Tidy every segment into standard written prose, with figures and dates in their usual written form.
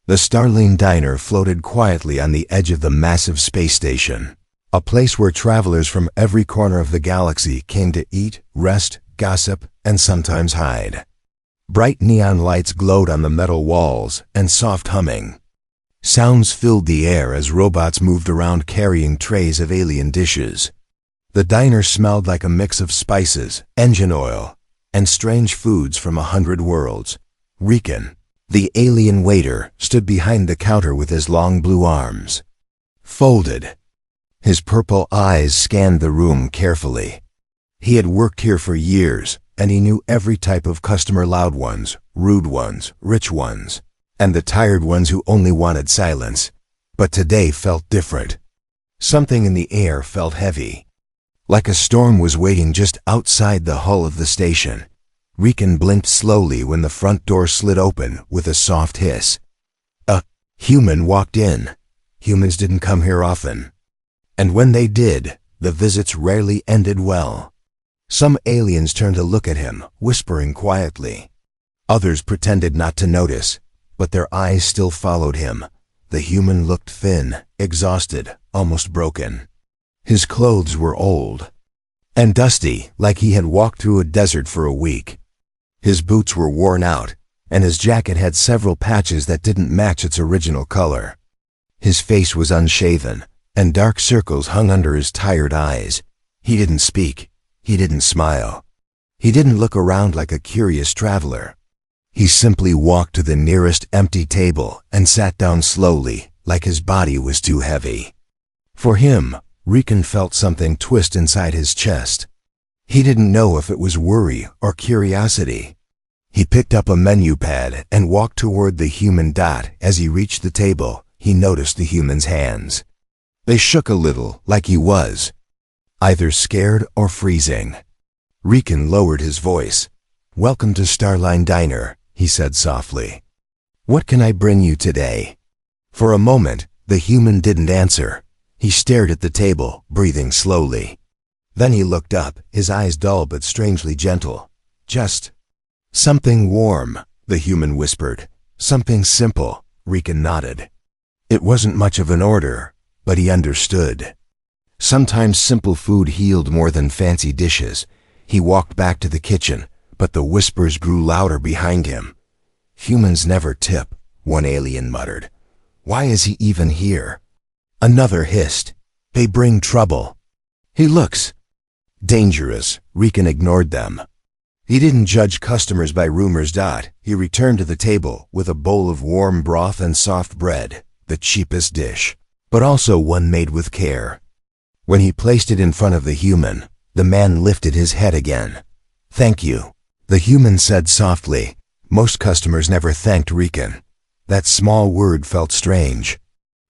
The Starling Diner floated quietly on the edge of the massive space station, a place where travelers from every corner of the galaxy came to eat, rest, gossip, and sometimes hide. Bright neon lights glowed on the metal walls, and soft humming. Sounds filled the air as robots moved around carrying trays of alien dishes. The diner smelled like a mix of spices, engine oil, and strange foods from 100 worlds. Riken, the alien waiter, stood behind the counter with his long blue arms folded. His purple eyes scanned the room carefully. He had worked here for years, and he knew every type of customer: loud ones, rude ones, rich ones, and the tired ones who only wanted silence. But today felt different. Something in the air felt heavy, like a storm was waiting just outside the hull of the station. Riken blinked slowly when the front door slid open with a soft hiss. A human walked in. Humans didn't come here often. And when they did, the visits rarely ended well. Some aliens turned to look at him, whispering quietly. Others pretended not to notice, but their eyes still followed him. The human looked thin, exhausted, almost broken. His clothes were old and dusty, like he had walked through a desert for a week. His boots were worn out, and his jacket had several patches that didn't match its original color. His face was unshaven, and dark circles hung under his tired eyes. He didn't speak. He didn't smile. He didn't look around like a curious traveler. He simply walked to the nearest empty table and sat down slowly, like his body was too heavy. For him, Riken felt something twist inside his chest. He didn't know if it was worry or curiosity. He picked up a menu pad and walked toward the human dot. As he reached the table, he noticed the human's hands. They shook a little, like he was either scared or freezing. Riken lowered his voice. "Welcome to Starline Diner," he said softly. "What can I bring you today?" For a moment, the human didn't answer. He stared at the table, breathing slowly. Then he looked up, his eyes dull but strangely gentle. "Just something warm," the human whispered. "Something simple." Riken nodded. It wasn't much of an order, but he understood. Sometimes simple food healed more than fancy dishes. He walked back to the kitchen, but the whispers grew louder behind him. "Humans never tip," one alien muttered. "Why is he even here?" Another hissed. "They bring trouble." "He looks dangerous." Riken ignored them. He didn't judge customers by rumors. He returned to the table with a bowl of warm broth and soft bread, the cheapest dish, but also one made with care. When he placed it in front of the human, the man lifted his head again. "Thank you," the human said softly. Most customers never thanked Riken. That small word felt strange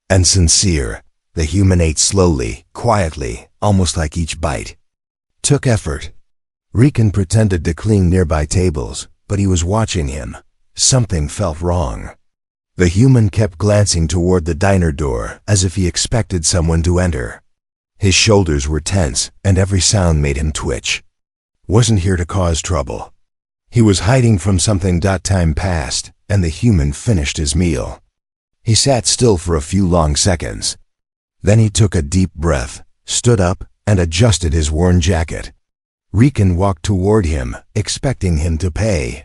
and sincere. The human ate slowly, quietly, almost like each bite took effort. Riken pretended to clean nearby tables, but he was watching him. Something felt wrong. The human kept glancing toward the diner door as if he expected someone to enter. His shoulders were tense, and every sound made him twitch. Wasn't here to cause trouble. He was hiding from something. Time passed, and the human finished his meal. He sat still for a few long seconds. Then he took a deep breath, stood up, and adjusted his worn jacket. Riken walked toward him, expecting him to pay.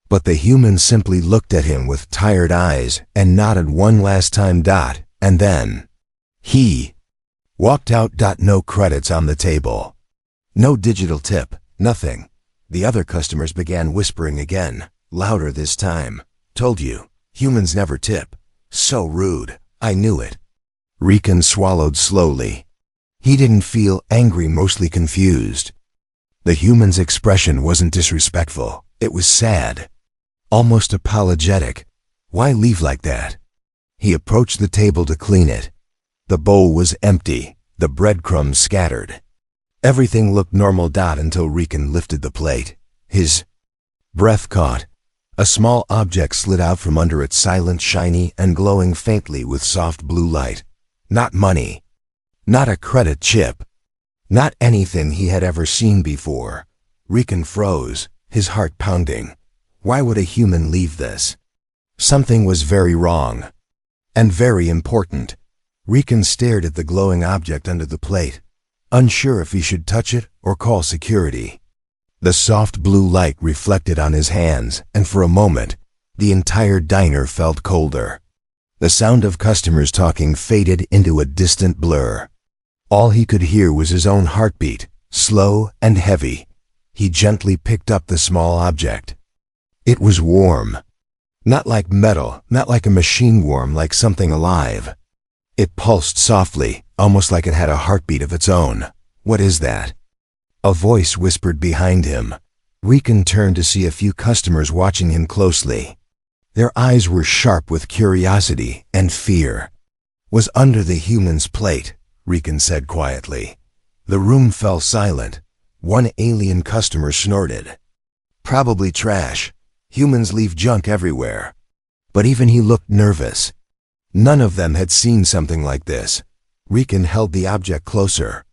But the human simply looked at him with tired eyes and nodded one last time. And then he walked out. No credits on the table. No digital tip, nothing. The other customers began whispering again, louder this time. "Told you, humans never tip. So rude. I knew it." Riken swallowed slowly. He didn't feel angry, mostly confused. The human's expression wasn't disrespectful. It was sad, almost apologetic. Why leave like that? He approached the table to clean it. The bowl was empty, the breadcrumbs scattered. Everything looked normal. Until Riken lifted the plate. His breath caught. A small object slid out from under it, silent, shiny, and glowing faintly with soft blue light. Not money. Not a credit chip. Not anything he had ever seen before. Riken froze, his heart pounding. Why would a human leave this? Something was very wrong. And very important. Riken stared at the glowing object under the plate, unsure if he should touch it or call security. The soft blue light reflected on his hands, and for a moment, the entire diner felt colder. The sound of customers talking faded into a distant blur. All he could hear was his own heartbeat, slow and heavy. He gently picked up the small object. It was warm. Not like metal, not like a machine warm, like something alive. It pulsed softly, almost like it had a heartbeat of its own. What is that? A voice whispered behind him. Riken turned to see a few customers watching him closely. Their eyes were sharp with curiosity and fear. Was under the human's plate, Riken said quietly. The room fell silent. One alien customer snorted. Probably trash. Humans leave junk everywhere. But even he looked nervous. None of them had seen something like this. Riken held the object closer.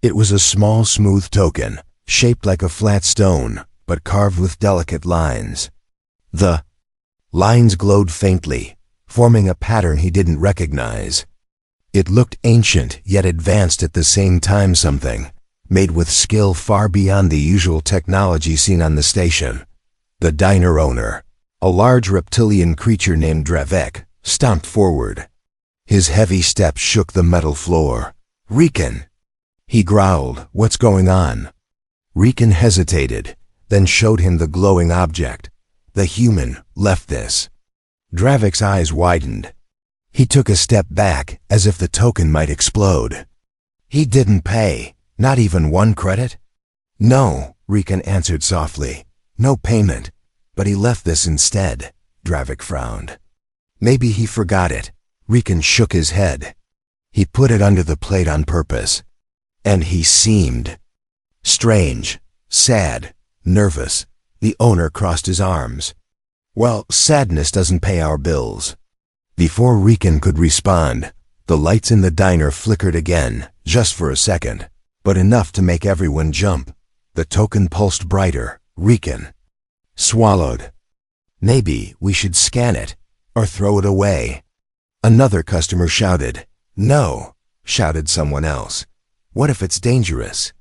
It was a small, smooth token, shaped like a flat stone, but carved with delicate lines. The lines glowed faintly, forming a pattern he didn't recognize. It looked ancient, yet advanced at the same time, something made with skill far beyond the usual technology seen on the station. The diner owner, a large reptilian creature named Dravek, stomped forward. His heavy steps shook the metal floor. Riken! He growled, "What's going on?" Riken hesitated, then showed him the glowing object. The human left this. Dravek's eyes widened. He took a step back, as if the token might explode. He didn't pay, not even 1 credit? No, Riken answered softly. No payment, but he left this instead. Dravek frowned. Maybe he forgot it. Riken shook his head. He put it under the plate on purpose. And he seemed strange, sad, nervous. The owner crossed his arms. Well, sadness doesn't pay our bills. Before Riken could respond, the lights in the diner flickered again, just for a second, but enough to make everyone jump. The token pulsed brighter. Riken swallowed. Maybe we should scan it, or throw it away. Another customer shouted. No, shouted someone else. What if it's dangerous?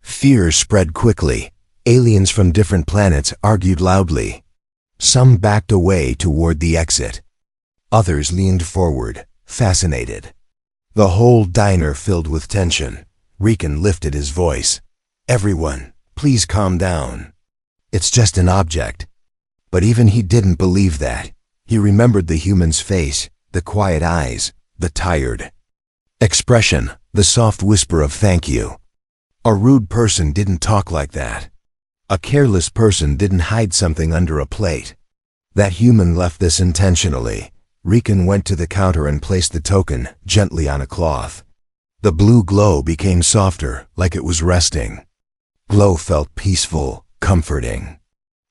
Fear spread quickly. Aliens from different planets argued loudly. Some backed away toward the exit. Others leaned forward, fascinated. The whole diner filled with tension. Riken lifted his voice. Everyone, please calm down. It's just an object. But even he didn't believe that. He remembered the human's face, the quiet eyes, the tired expression, the soft whisper of thank you. A rude person didn't talk like that. A careless person didn't hide something under a plate. That human left this intentionally. Riken went to the counter and placed the token gently on a cloth. The blue glow became softer, like it was resting. Glow felt peaceful, comforting,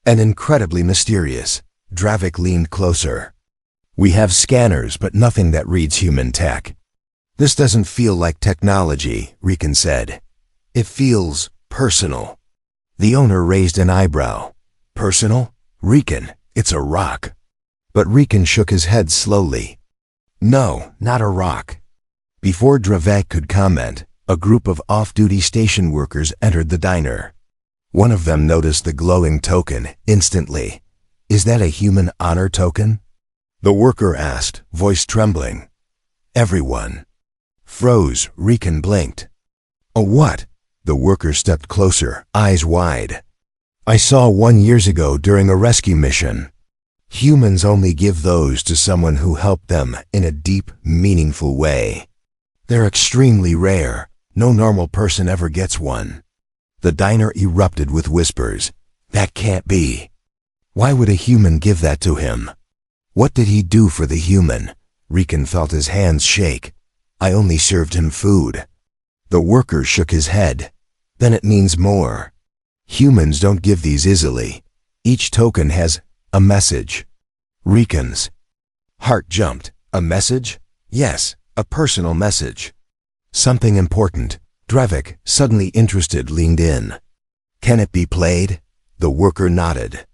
and incredibly mysterious. Dravek leaned closer. We have scanners, but nothing that reads human tech. This doesn't feel like technology, Riken said. It feels personal. The owner raised an eyebrow. Personal? Riken, it's a rock. But Riken shook his head slowly. No, not a rock. Before Dravek could comment, a group of off-duty station workers entered the diner. One of them noticed the glowing token instantly. Is that a human honor token? The worker asked, voice trembling. Everyone froze. Riken blinked. A what? The worker stepped closer, eyes wide. I saw one years ago during a rescue mission. Humans only give those to someone who helped them in a deep, meaningful way. They're extremely rare. No normal person ever gets one. The diner erupted with whispers. That can't be. Why would a human give that to him? What did he do for the human? Riken felt his hands shake. I only served him food. The worker shook his head. Then it means more. Humans don't give these easily. Each token has a message. Riken's heart jumped. A message? Yes, a personal message. Something important. Dravek, suddenly interested, leaned in. Can it be played? The worker nodded.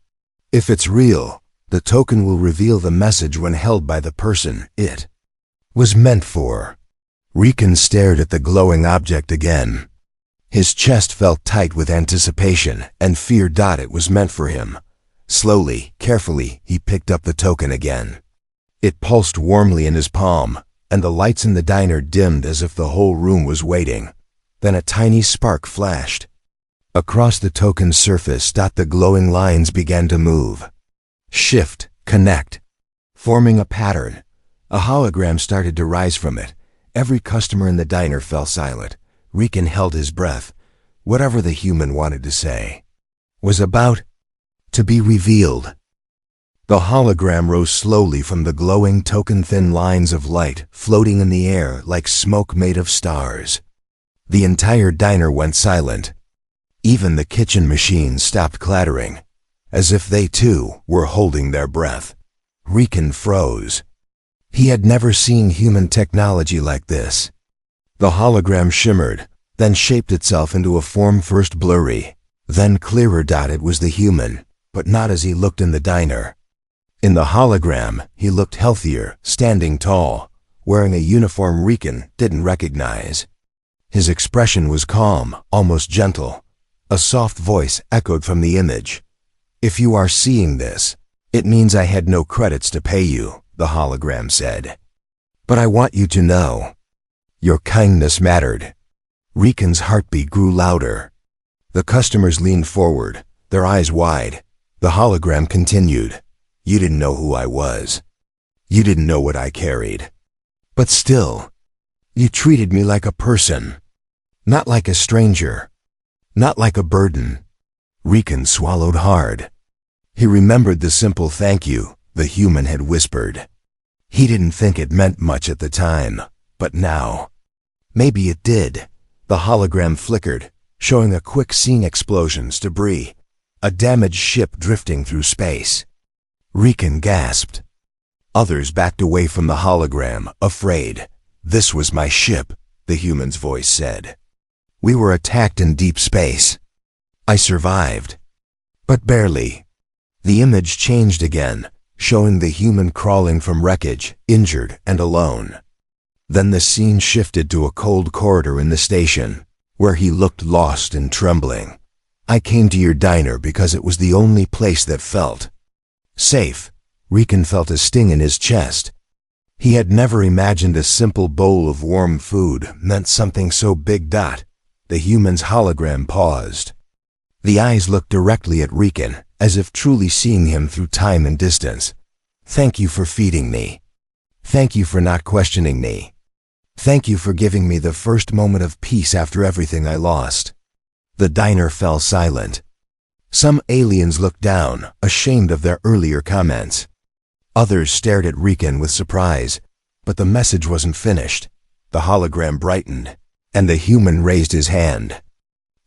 If it's real, the token will reveal the message when held by the person, it was meant for. Riken stared at the glowing object again. His chest felt tight with anticipation and fear. It was meant for him. Slowly, carefully, he picked up the token again. It pulsed warmly in his palm, and the lights in the diner dimmed as if the whole room was waiting. Then a tiny spark flashed. Across the token's surface, the glowing lines began to move. Shift, connect, forming a pattern. A hologram started to rise from it. Every customer in the diner fell silent. Riken held his breath. Whatever the human wanted to say was about to be revealed. The hologram rose slowly from the glowing token, thin lines of light floating in the air like smoke made of stars. The entire diner went silent. Even the kitchen machines stopped clattering, as if they too were holding their breath. Riken froze. He had never seen human technology like this. The hologram shimmered, then shaped itself into a form, first blurry, then clearer. It was the human, but not as he looked in the diner. In the hologram, he looked healthier, standing tall, wearing a uniform Riken didn't recognize. His expression was calm, almost gentle. A soft voice echoed from the image. "If you are seeing this, it means I had no credits to pay you," the hologram said. "But I want you to know, your kindness mattered." Riken's heartbeat grew louder. The customers leaned forward, their eyes wide. The hologram continued. "You didn't know who I was. You didn't know what I carried. But still, you treated me like a person, not like a stranger, not like a burden." Riken swallowed hard. He remembered the simple thank you the human had whispered. He didn't think it meant much at the time, but now, maybe it did. The hologram flickered, showing a quick scene: explosions, debris, a damaged ship drifting through space. Riken gasped. Others backed away from the hologram, afraid. "This was my ship," the human's voice said. "We were attacked in deep space. I survived. But barely." The image changed again, showing the human crawling from wreckage, injured and alone. Then the scene shifted to a cold corridor in the station, where he looked lost and trembling. "I came to your diner because it was the only place that felt safe." Riken felt a sting in his chest. He had never imagined a simple bowl of warm food meant something so big. The human's hologram paused. The eyes looked directly at Riken, as if truly seeing him through time and distance. "Thank you for feeding me. Thank you for not questioning me. Thank you for giving me the first moment of peace after everything I lost." The diner fell silent. Some aliens looked down, ashamed of their earlier comments. Others stared at Riken with surprise, but the message wasn't finished. The hologram brightened, and the human raised his hand.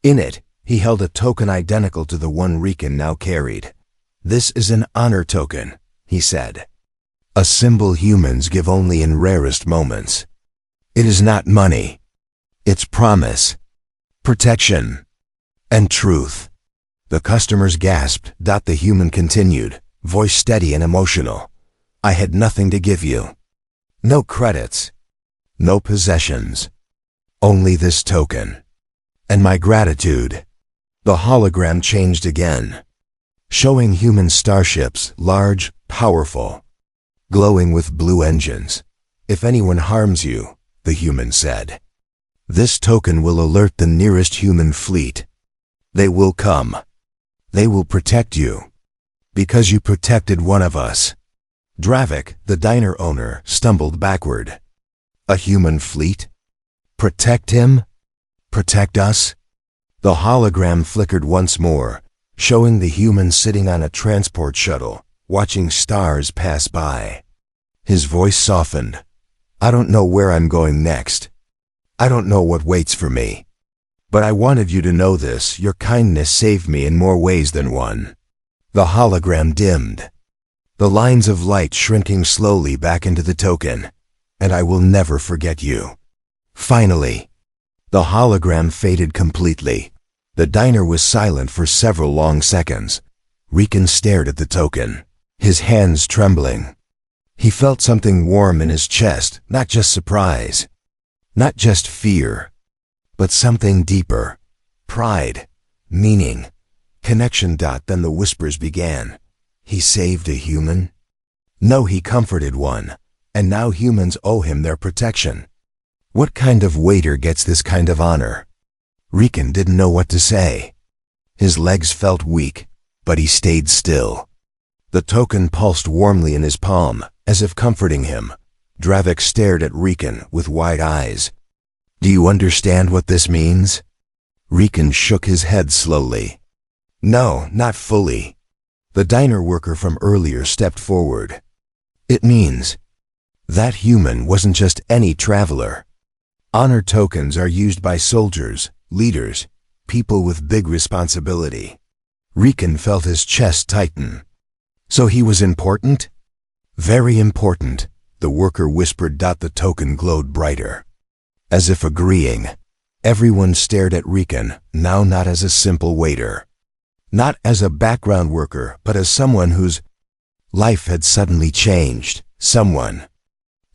In it, he held a token identical to the one Riken now carried. "This is an honor token," he said. "A symbol humans give only in rarest moments. It is not money. It's promise, protection, and truth." The customers gasped. The human continued, voice steady and emotional. "I had nothing to give you. No credits. No possessions. Only this token. And my gratitude." The hologram changed again, showing human starships, large, powerful, glowing with blue engines. "If anyone harms you," the human said, "this token will alert the nearest human fleet. They will come. They will protect you. Because you protected one of us." Dravik, the diner owner, stumbled backward. "A human fleet? Protect him? Protect us?" The hologram flickered once more, showing the human sitting on a transport shuttle, watching stars pass by. His voice softened. "I don't know where I'm going next. I don't know what waits for me. But I wanted you to know this: your kindness saved me in more ways than one." The hologram dimmed, the lines of light shrinking slowly back into the token. "And I will never forget you." Finally, the hologram faded completely. The diner was silent for several long seconds. Riken stared at the token, his hands trembling. He felt something warm in his chest, not just surprise, not just fear, but something deeper. Pride, meaning, connection. Then the whispers began. He saved a human? No, he comforted one, and now humans owe him their protection. What kind of waiter gets this kind of honor? Riken didn't know what to say. His legs felt weak, but he stayed still. The token pulsed warmly in his palm, as if comforting him. Dravik stared at Riken with wide eyes. Do you understand what this means? Riken shook his head slowly. No, not fully. The diner worker from earlier stepped forward. It means that human wasn't just any traveler. Honor tokens are used by soldiers, leaders, people with big responsibility. Riken felt his chest tighten. So he was important? Very important, the worker whispered. The token glowed brighter. As if agreeing, everyone stared at Riken, now not as a simple waiter. Not as a background worker, but as someone whose life had suddenly changed. Someone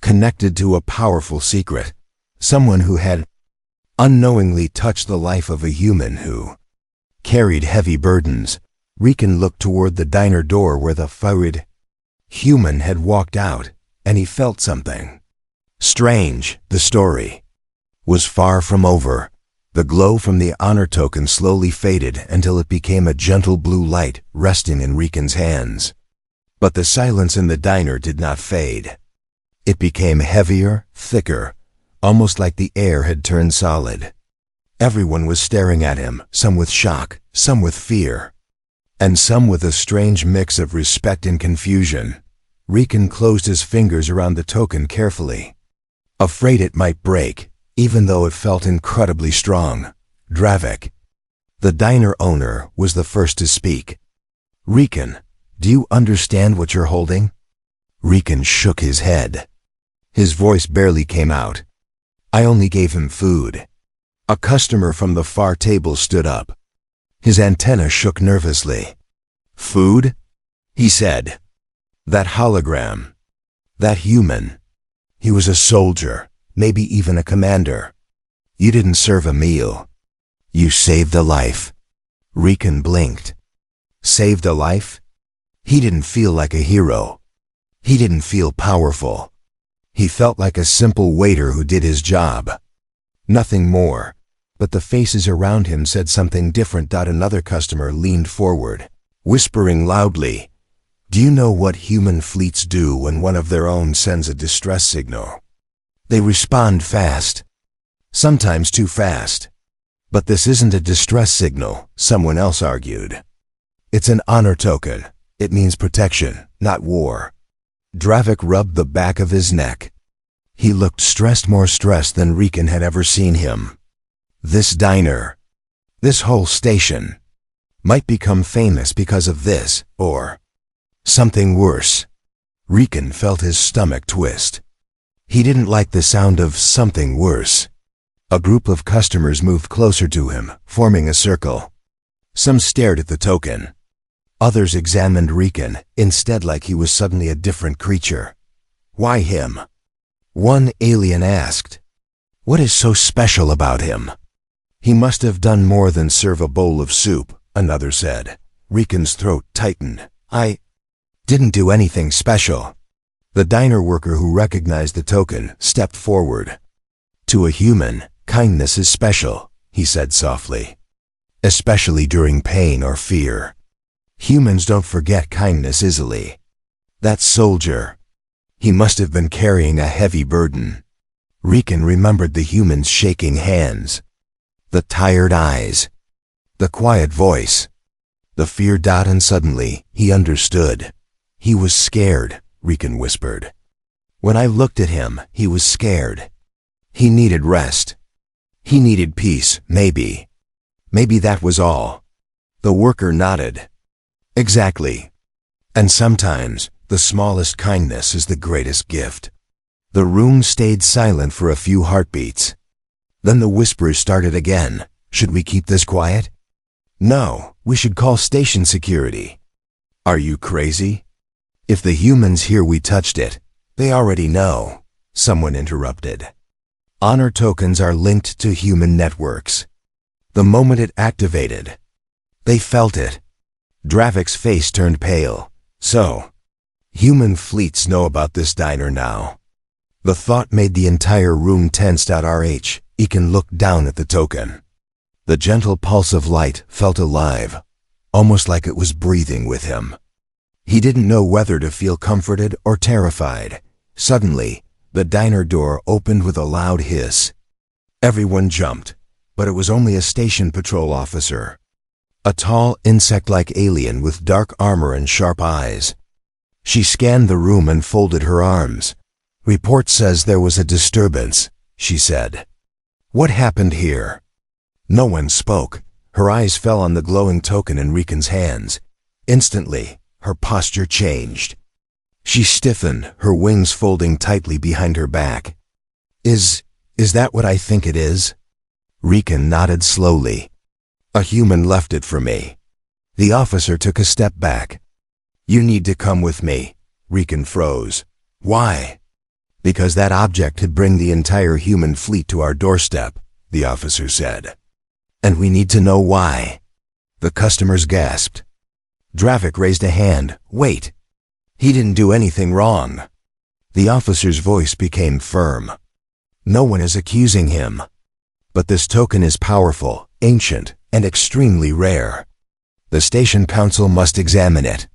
connected to a powerful secret. Someone who had unknowingly touched the life of a human who carried heavy burdens. Riken looked toward the diner door where the furried human had walked out, and he felt something strange. The story was far from over. The glow from the honor token slowly faded until it became a gentle blue light resting in Riken's hands. But the silence in the diner did not fade. It became heavier, thicker, almost like the air had turned solid. Everyone was staring at him, some with shock, some with fear, and some with a strange mix of respect and confusion. Riken closed his fingers around the token carefully, afraid it might break, even though it felt incredibly strong. Dravik, the diner owner, was the first to speak. Riken, do you understand what you're holding? Riken shook his head. His voice barely came out. I only gave him food. A customer from the far table stood up. His antenna shook nervously. Food? He said. That hologram. That human. He was a soldier, maybe even a commander. You didn't serve a meal. You saved a life. Riken blinked. Saved a life? He didn't feel like a hero. He didn't feel powerful. He felt like a simple waiter who did his job. Nothing more. But the faces around him said something different. Another customer leaned forward, whispering loudly, do you know what human fleets do when one of their own sends a distress signal? They respond fast. Sometimes too fast. But this isn't a distress signal, someone else argued. It's an honor token. It means protection, not war. Dravik rubbed the back of his neck. He looked stressed, more stressed than Riken had ever seen him. This diner, this whole station, might become famous because of this, or something worse. Riken felt his stomach twist. He didn't like the sound of something worse. A group of customers moved closer to him, forming a circle. Some stared at the token. Others examined Riken, instead like he was suddenly a different creature. Why him? One alien asked. What is so special about him? He must have done more than serve a bowl of soup, another said. Riken's throat tightened. I didn't do anything special. The diner worker who recognized the token stepped forward. To a human, kindness is special, he said softly. Especially during pain or fear. Humans don't forget kindness easily. That soldier. He must have been carrying a heavy burden. Riken remembered the human's shaking hands, the tired eyes, the quiet voice, the fear. And suddenly, he understood. He was scared, Riken whispered. When I looked at him, he was scared. He needed rest. He needed peace, maybe. Maybe that was all. The worker nodded. Exactly. And sometimes, the smallest kindness is the greatest gift. The room stayed silent for a few heartbeats. Then the whispers started again. Should we keep this quiet? No, we should call station security. Are you crazy? If the humans hear we touched it, They already know, someone interrupted. Honor tokens are linked to human networks. The moment it activated, they felt it. Dravik's face turned pale. So, human fleets know about this diner now. The thought made the entire room tense. Ekin looked down at the token. The gentle pulse of light felt alive, almost like it was breathing with him. He didn't know whether to feel comforted or terrified. Suddenly, the diner door opened with a loud hiss. Everyone jumped, but it was only a station patrol officer. A tall, insect-like alien with dark armor and sharp eyes. She scanned the room and folded her arms. "Report says there was a disturbance," she said. "What happened here?" No one spoke. Her eyes fell on the glowing token in Riken's hands. Instantly, her posture changed. She stiffened, her wings folding tightly behind her back. Is that what I think it is?" Riken nodded slowly. "A human left it for me." The officer took a step back. "You need to come with me." Riken froze. "Why?" "Because that object could bring the entire human fleet to our doorstep," the officer said. "And we need to know why." The customers gasped. Dravik raised a hand. "Wait. He didn't do anything wrong." The officer's voice became firm. "No one is accusing him. But this token is powerful, ancient, and extremely rare. The station council must examine it."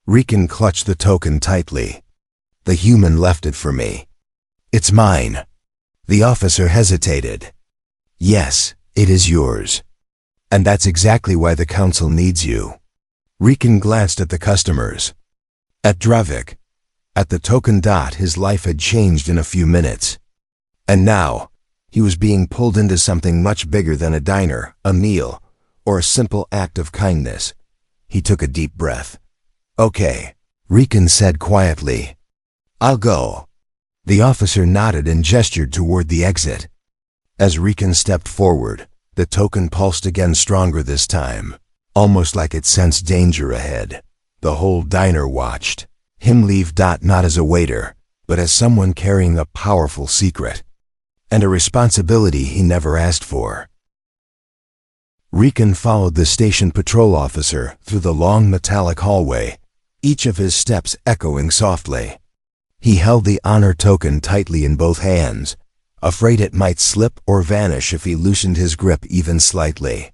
Riken clutched the token tightly. "The human left it for me. It's mine." The officer hesitated. "Yes, it is yours. And that's exactly why the council needs you." Riken glanced at the customers. At Dravik. At the token. His life had changed in a few minutes. And now, he was being pulled into something much bigger than a diner, a meal, or a simple act of kindness. He took a deep breath. "Okay," Riken said quietly. "I'll go." The officer nodded and gestured toward the exit. As Riken stepped forward, the token pulsed again, stronger this time, almost like it sensed danger ahead. The whole diner watched him leave. Not as a waiter, but as someone carrying a powerful secret, and a responsibility he never asked for. Riken followed the station patrol officer through the long metallic hallway, each of his steps echoing softly. He held the honor token tightly in both hands, afraid it might slip or vanish if he loosened his grip even slightly.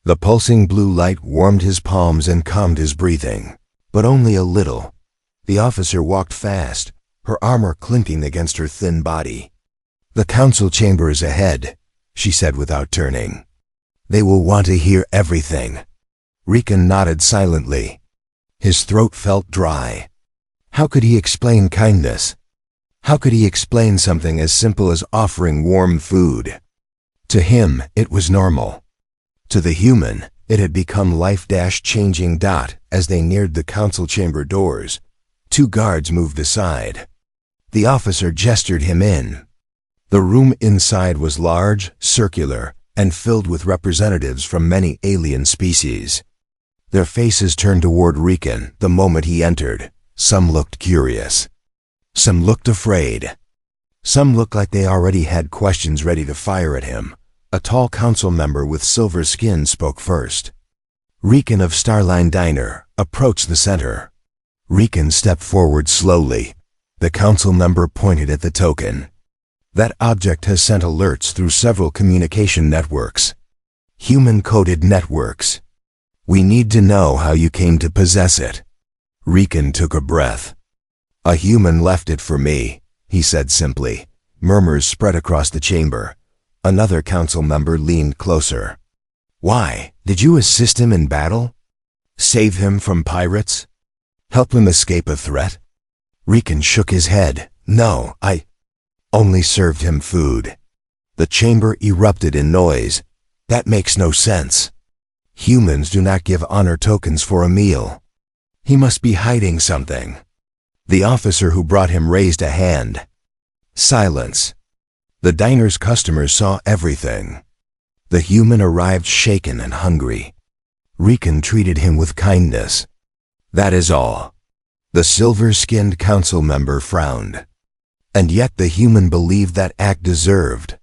The pulsing blue light warmed his palms and calmed his breathing, but only a little. The officer walked fast, her armor clinking against her thin body. "The council chamber is ahead," she said without turning. "They will want to hear everything." Riken nodded silently. His throat felt dry. How could he explain kindness? How could he explain something as simple as offering warm food? To him, it was normal. To the human, it had become life-changing. As they neared the council chamber doors, two guards moved aside. The officer gestured him in. The room inside was large, circular, and filled with representatives from many alien species. Their faces turned toward Riken the moment he entered. Some looked curious. Some looked afraid. Some looked like they already had questions ready to fire at him. A tall council member with silver skin spoke first. Riken of Starline Diner approached the center. Riken stepped forward slowly. The council member pointed at the token. "That object has sent alerts through several communication networks. Human-coded networks. We need to know how you came to possess it." Riken took a breath. "A human left it for me," he said simply. Murmurs spread across the chamber. Another council member leaned closer. "Why? Did you assist him in battle? Save him from pirates? Help him escape a threat?" Riken shook his head. "No, I only served him food." The chamber erupted in noise. "That makes no sense. Humans do not give honor tokens for a meal. He must be hiding something." The officer who brought him raised a hand. Silence. The diner's customers saw everything. The human arrived shaken and hungry. Riken treated him with kindness. "That is all." The silver-skinned council member frowned. And yet the human believed that act deserved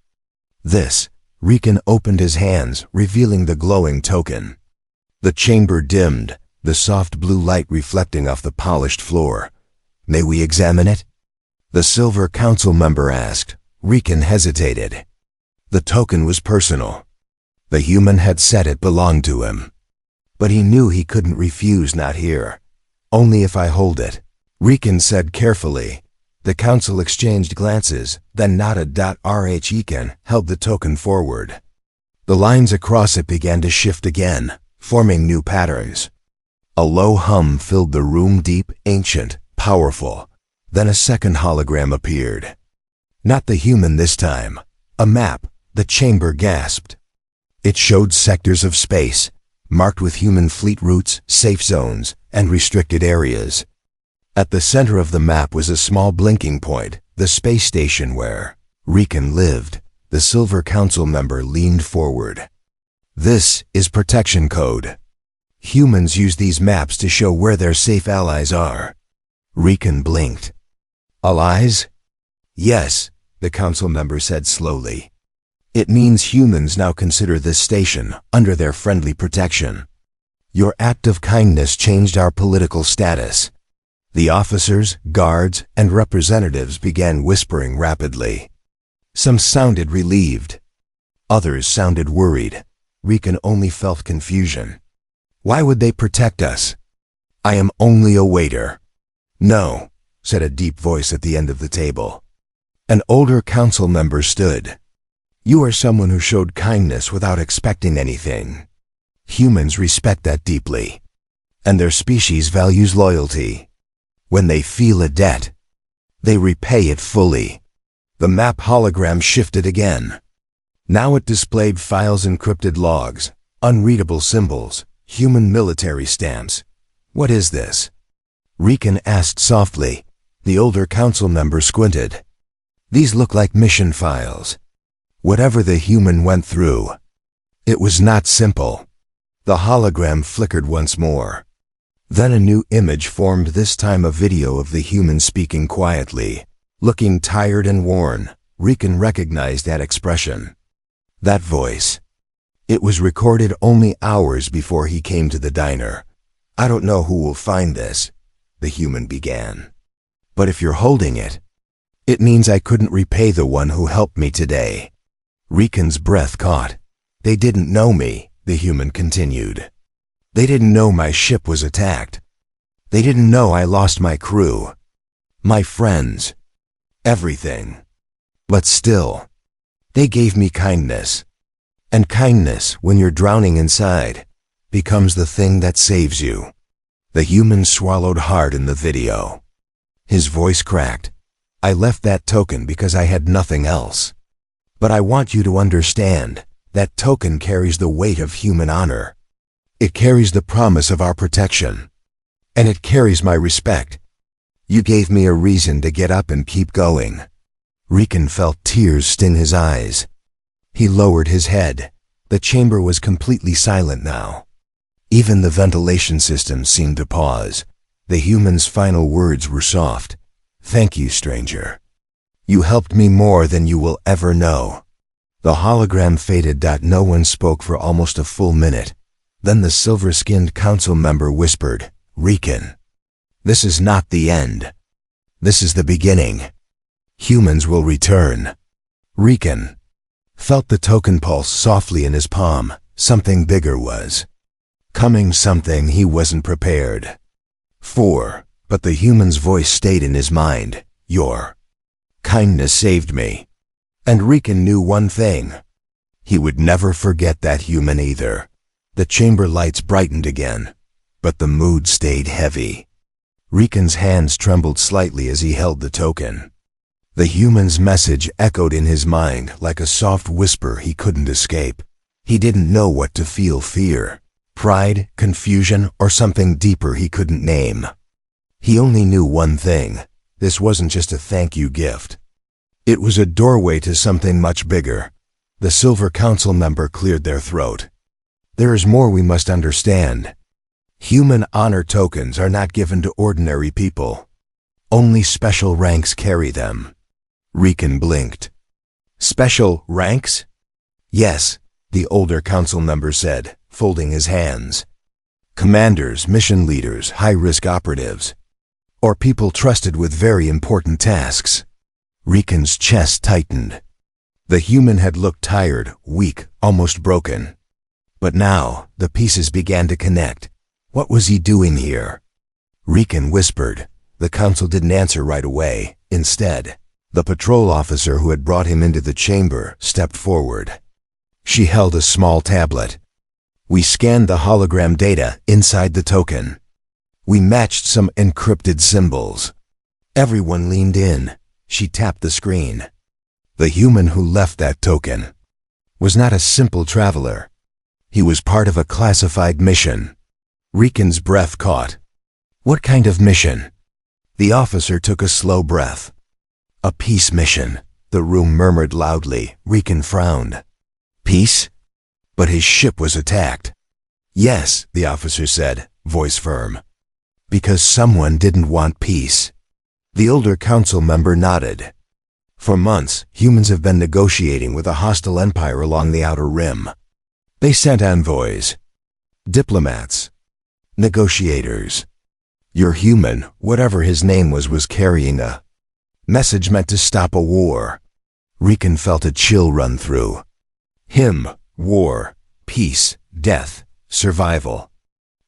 this. Riken opened his hands, revealing the glowing token. The chamber dimmed, the soft blue light reflecting off the polished floor. "May we examine it?" the Silver Council member asked. Riken hesitated. The token was personal. The human had said it belonged to him. But he knew he couldn't refuse. "Not here. Only if I hold it," Riken said carefully. The council exchanged glances, then nodded. Riken held the token forward. The lines across it began to shift again, forming new patterns. A low hum filled the room, deep, ancient, powerful. Then a second hologram appeared. Not the human this time. A map. The chamber gasped. It showed sectors of space, marked with human fleet routes, safe zones, and restricted areas. At the center of the map was a small blinking point, the space station where Riken lived. The Silver Council member leaned forward. "This is protection code. Humans use these maps to show where their safe allies are." Riken blinked. "Allies?" "Yes," the council member said slowly. "It means humans now consider this station under their friendly protection. Your act of kindness changed our political status." The officers, guards, and representatives began whispering rapidly. Some sounded relieved. Others sounded worried. Riken only felt confusion. "Why would they protect us? I am only a waiter." "No," said a deep voice at the end of the table. An older council member stood. "You are someone who showed kindness without expecting anything. Humans respect that deeply. And their species values loyalty. When they feel a debt, they repay it fully." The map hologram shifted again. Now it displayed files, encrypted logs, unreadable symbols, human military stamps. "What is this?" Riken asked softly. The older council member squinted. "These look like mission files. Whatever the human went through, it was not simple." The hologram flickered once more. Then a new image formed, this time a video of the human speaking quietly. Looking tired and worn, Riken recognized that expression. That voice. It was recorded only hours before he came to the diner. "I don't know who will find this," the human began. "But if you're holding it, it means I couldn't repay the one who helped me today." Riken's breath caught. "They didn't know me," the human continued. "They didn't know my ship was attacked. They didn't know I lost my crew, my friends, everything. But still, they gave me kindness. And kindness, when you're drowning inside, becomes the thing that saves you." The human swallowed hard in the video. His voice cracked. "I left that token because I had nothing else. But I want you to understand, that token carries the weight of human honor. It carries the promise of our protection. And it carries my respect. You gave me a reason to get up and keep going." Riken felt tears sting his eyes. He lowered his head. The chamber was completely silent now. Even the ventilation system seemed to pause. The human's final words were soft. "Thank you, stranger. You helped me more than you will ever know." The hologram faded. No one spoke for almost a full minute. Then the silver-skinned council member whispered, "Riken, this is not the end. This is the beginning. Humans will return." Riken felt the token pulse softly in his palm. Something bigger was coming, something he wasn't prepared for. But the human's voice stayed in his mind. "Your kindness saved me." And Riken knew one thing. He would never forget that human either. The chamber lights brightened again, but the mood stayed heavy. Riken's hands trembled slightly as he held the token. The human's message echoed in his mind like a soft whisper he couldn't escape. He didn't know what to feel: fear, pride, confusion, or something deeper he couldn't name. He only knew one thing: this wasn't just a thank you gift. It was a doorway to something much bigger. The Silver Council member cleared their throat. "There is more we must understand. Human honor tokens are not given to ordinary people. Only special ranks carry them. Riken blinked. Special ranks? Yes, the older council member said, folding his hands. Commanders, mission leaders, high-risk operatives. Or people trusted with very important tasks. Riken's chest tightened. The human had looked tired, weak, almost broken. But now, the pieces began to connect. What was he doing here? Riken whispered. The council didn't answer right away. Instead, the patrol officer who had brought him into the chamber stepped forward. She held a small tablet. We scanned the hologram data inside the token. We matched some encrypted symbols. Everyone leaned in. She tapped the screen. The human who left that token was not a simple traveler. He was part of a classified mission. Riken's breath caught. What kind of mission? The officer took a slow breath. A peace mission, the room murmured loudly. Riken frowned. Peace? But his ship was attacked. Yes, the officer said, voice firm. Because someone didn't want peace. The older council member nodded. For months, humans have been negotiating with a hostile empire along the Outer Rim. They sent envoys, diplomats, negotiators. Your human, whatever his name was carrying a message meant to stop a war. Riken felt a chill run through him. War, peace, death, survival.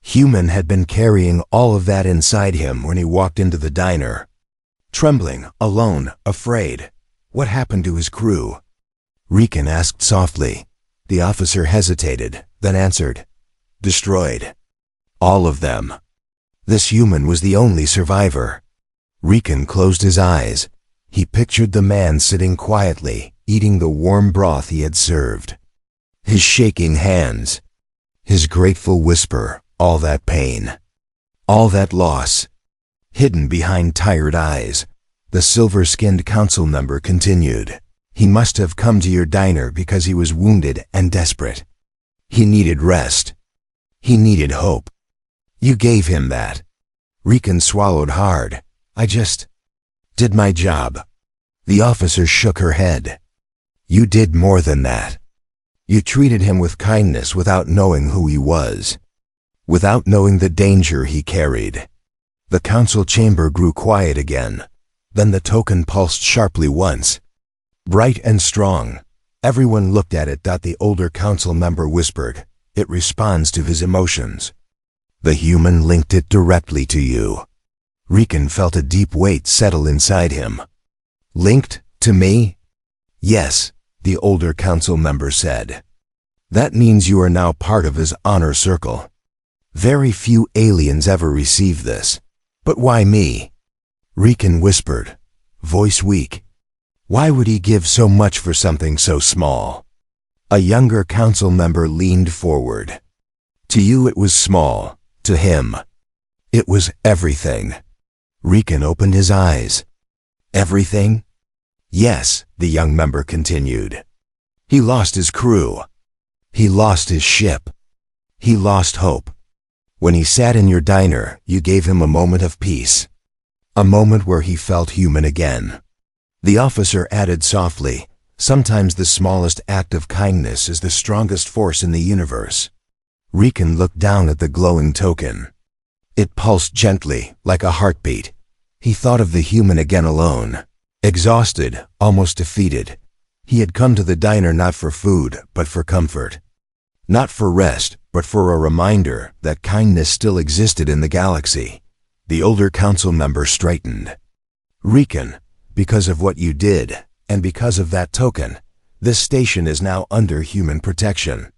Human had been carrying all of that inside him when he walked into the diner. Trembling, alone, afraid. What happened to his crew? Riken asked softly. The officer hesitated, then answered. Destroyed. All of them. This human was the only survivor. Riken closed his eyes. He pictured the man sitting quietly, eating the warm broth he had served. His shaking hands. His grateful whisper, all that pain. All that loss. Hidden behind tired eyes. The silver-skinned council member continued. He must have come to your diner because he was wounded and desperate. He needed rest. He needed hope. You gave him that. Riken swallowed hard. I just did my job. The officer shook her head. You did more than that. You treated him with kindness without knowing who he was. Without knowing the danger he carried. The council chamber grew quiet again. Then the token pulsed sharply once. Bright and strong. Everyone looked at it. The older council member whispered. It responds to his emotions. The human linked it directly to you. Riken felt a deep weight settle inside him. Linked to me? Yes, the older council member said. That means you are now part of his honor circle. Very few aliens ever receive this. But why me? Riken whispered, voice weak. Why would he give so much for something so small? A younger council member leaned forward. To you it was small. To him, it was everything. Riken opened his eyes. Everything? Yes, the young member continued. He lost his crew. He lost his ship. He lost hope. When he sat in your diner, you gave him a moment of peace. A moment where he felt human again. The officer added softly, sometimes the smallest act of kindness is the strongest force in the universe. Riken looked down at the glowing token. It pulsed gently, like a heartbeat. He thought of the human again alone. Exhausted, almost defeated. He had come to the diner not for food, but for comfort. Not for rest, but for a reminder that kindness still existed in the galaxy. The older council member straightened. Riken, because of what you did, and because of that token, this station is now under human protection.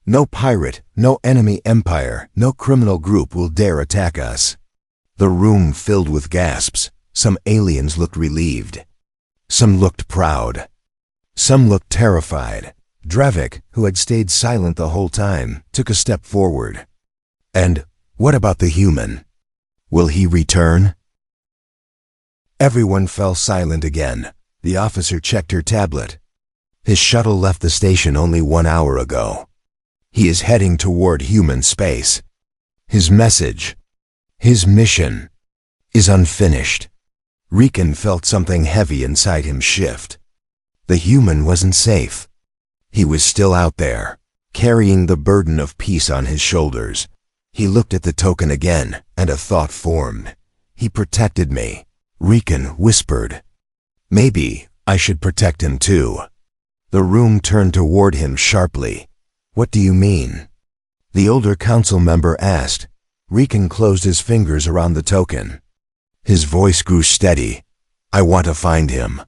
No pirate, no enemy empire, no criminal group will dare attack us. The room filled with gasps. Some aliens looked relieved. Some looked proud. Some looked terrified. Drevik, who had stayed silent the whole time, took a step forward. And what about the human? Will he return? Everyone fell silent again. The officer checked her tablet. His shuttle left the station only 1 hour ago. He is heading toward human space. His message, his mission, is unfinished. Riken felt something heavy inside him shift. The human wasn't safe. He was still out there, carrying the burden of peace on his shoulders. He looked at the token again, and a thought formed. He protected me, Riken whispered. Maybe I should protect him too. The room turned toward him sharply. What do you mean? The older council member asked. Riken closed his fingers around the token. His voice grew steady. I want to find him.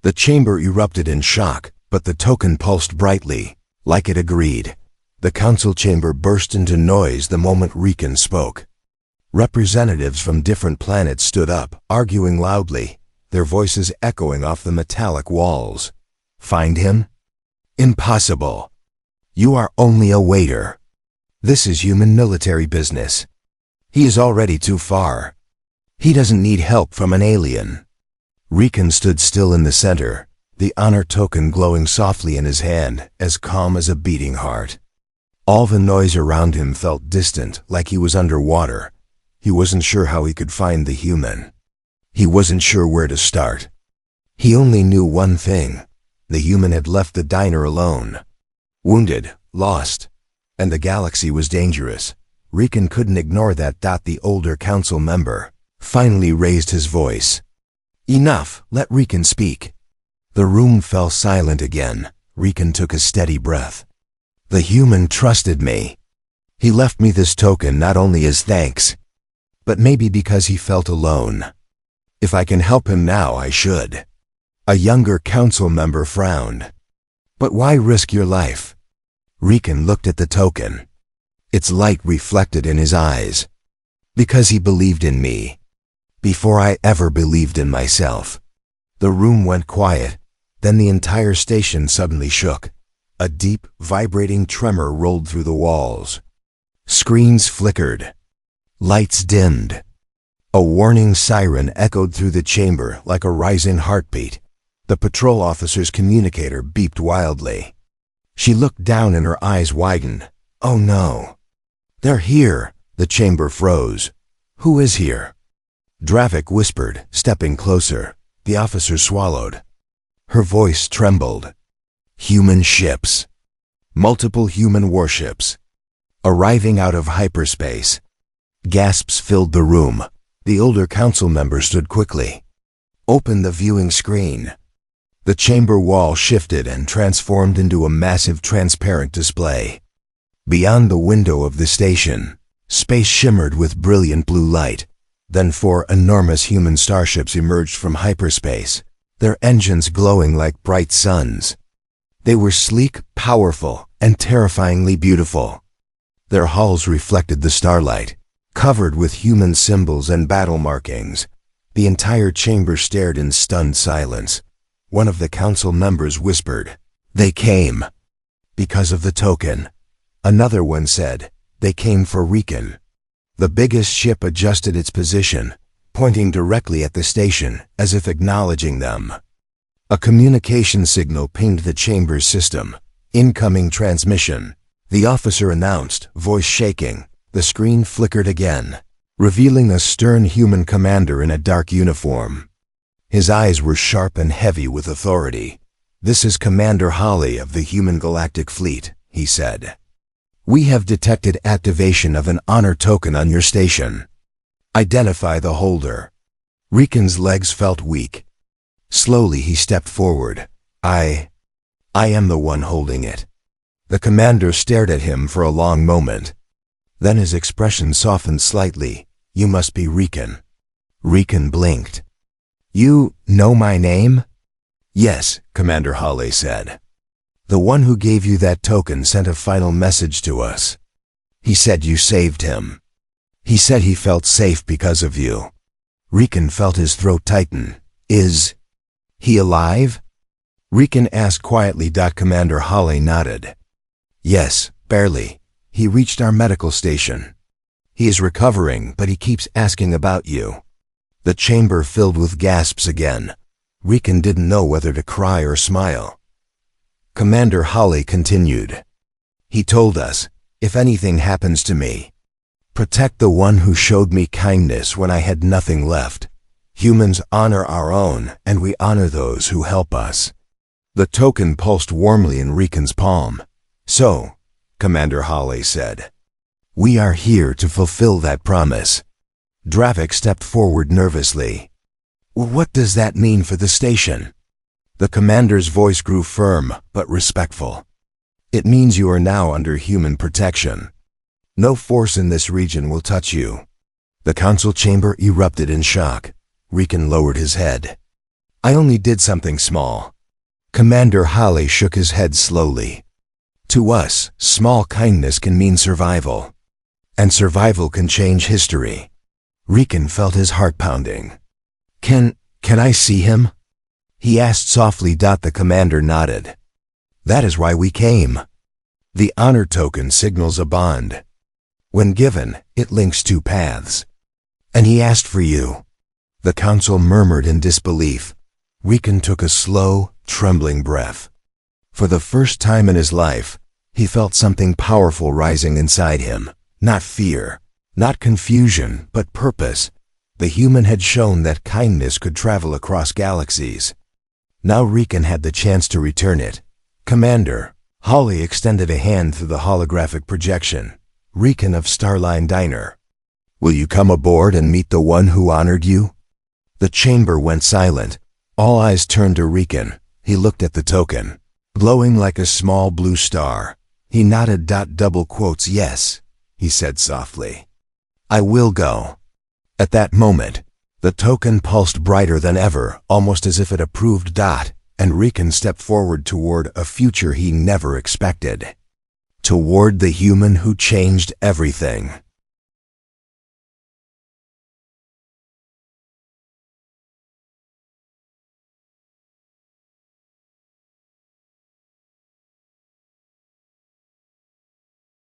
The chamber erupted in shock, but the token pulsed brightly, like it agreed. The council chamber burst into noise the moment Riken spoke. Representatives from different planets stood up, arguing loudly, their voices echoing off the metallic walls. Find him? Impossible. You are only a waiter. This is human military business. He is already too far. He doesn't need help from an alien. Riken stood still in the center, the honor token glowing softly in his hand, as calm as a beating heart. All the noise around him felt distant, like he was underwater. He wasn't sure how he could find the human. He wasn't sure where to start. He only knew one thing. The human had left the diner alone. Wounded, lost, and the galaxy was dangerous. Riken couldn't ignore that. The older council member finally raised his voice. Enough, let Riken speak. The room fell silent again. Riken took a steady breath. The human trusted me. He left me this token not only as thanks, but maybe because he felt alone. If I can help him now, I should. A younger council member frowned. But why risk your life? Riken looked at the token. Its light reflected in his eyes. Because he believed in me. Before I ever believed in myself. The room went quiet. Then the entire station suddenly shook. A deep, vibrating tremor rolled through the walls. Screens flickered. Lights dimmed. A warning siren echoed through the chamber like a rising heartbeat. The patrol officer's communicator beeped wildly. She looked down and her eyes widened. Oh no. They're here. The chamber froze. Who is here? Dravik whispered, stepping closer. The officer swallowed. Her voice trembled. Human ships. Multiple human warships. Arriving out of hyperspace. Gasps filled the room. The older council member stood quickly. Open the viewing screen. The chamber wall shifted and transformed into a massive transparent display. Beyond the window of the station, space shimmered with brilliant blue light. Then 4 enormous human starships emerged from hyperspace, their engines glowing like bright suns. They were sleek, powerful, and terrifyingly beautiful. Their hulls reflected the starlight, covered with human symbols and battle markings. The entire chamber stared in stunned silence. One of the council members whispered, "They came because of the token." Another one said, "They came for Riken." The biggest ship adjusted its position, pointing directly at the station, as if acknowledging them. A communication signal pinged the chamber's system. Incoming transmission. The officer announced, voice shaking. The screen flickered again, revealing a stern human commander in a dark uniform. His eyes were sharp and heavy with authority. "This is Commander Holly of the Human Galactic Fleet," he said. "We have detected activation of an honor token on your station. Identify the holder." Riken's legs felt weak. Slowly he stepped forward. I am the one holding it." The commander stared at him for a long moment. Then his expression softened slightly. "You must be Riken." Riken blinked. "You know my name?" "Yes," Commander Holly said. "The one who gave you that token sent a final message to us. He said you saved him. He said he felt safe because of you." Riken felt his throat tighten. "Is he alive?" Riken asked quietly. Commander Holly nodded. "Yes, barely. He reached our medical station. He is recovering, but he keeps asking about you." The chamber filled with gasps again. Riken didn't know whether to cry or smile. Commander Holly continued. "He told us, if anything happens to me, protect the one who showed me kindness when I had nothing left. Humans honor our own, and we honor those who help us. The token pulsed warmly in Riken's palm. So, Commander Hawley said, we are here to fulfill that promise. Dravik stepped forward nervously. What does that mean for the station? The commander's voice grew firm, but respectful. It means you are now under human protection. No force in this region will touch you. The council chamber erupted in shock. Riken lowered his head. I only did something small. Commander Hawley shook his head slowly. To us, small kindness can mean survival. And survival can change history. Riken felt his heart pounding. Can I see him? He asked softly. The commander nodded. That is why we came. The honor token signals a bond. When given, it links two paths. And he asked for you. The council murmured in disbelief. Riken took a slow, trembling breath. For the first time in his life, he felt something powerful rising inside him. Not fear, not confusion, but purpose. The human had shown that kindness could travel across galaxies. Now Riken had the chance to return it. Commander, Hawley extended a hand through the holographic projection. Riken of Starline Diner. Will you come aboard and meet the one who honored you? The chamber went silent. All eyes turned to Riken. He looked at the token, glowing like a small blue star. He nodded. Yes, he said softly. I will go. At that moment, the token pulsed brighter than ever, almost as if it approved. And Riken stepped forward toward a future he never expected. Toward the human who changed everything.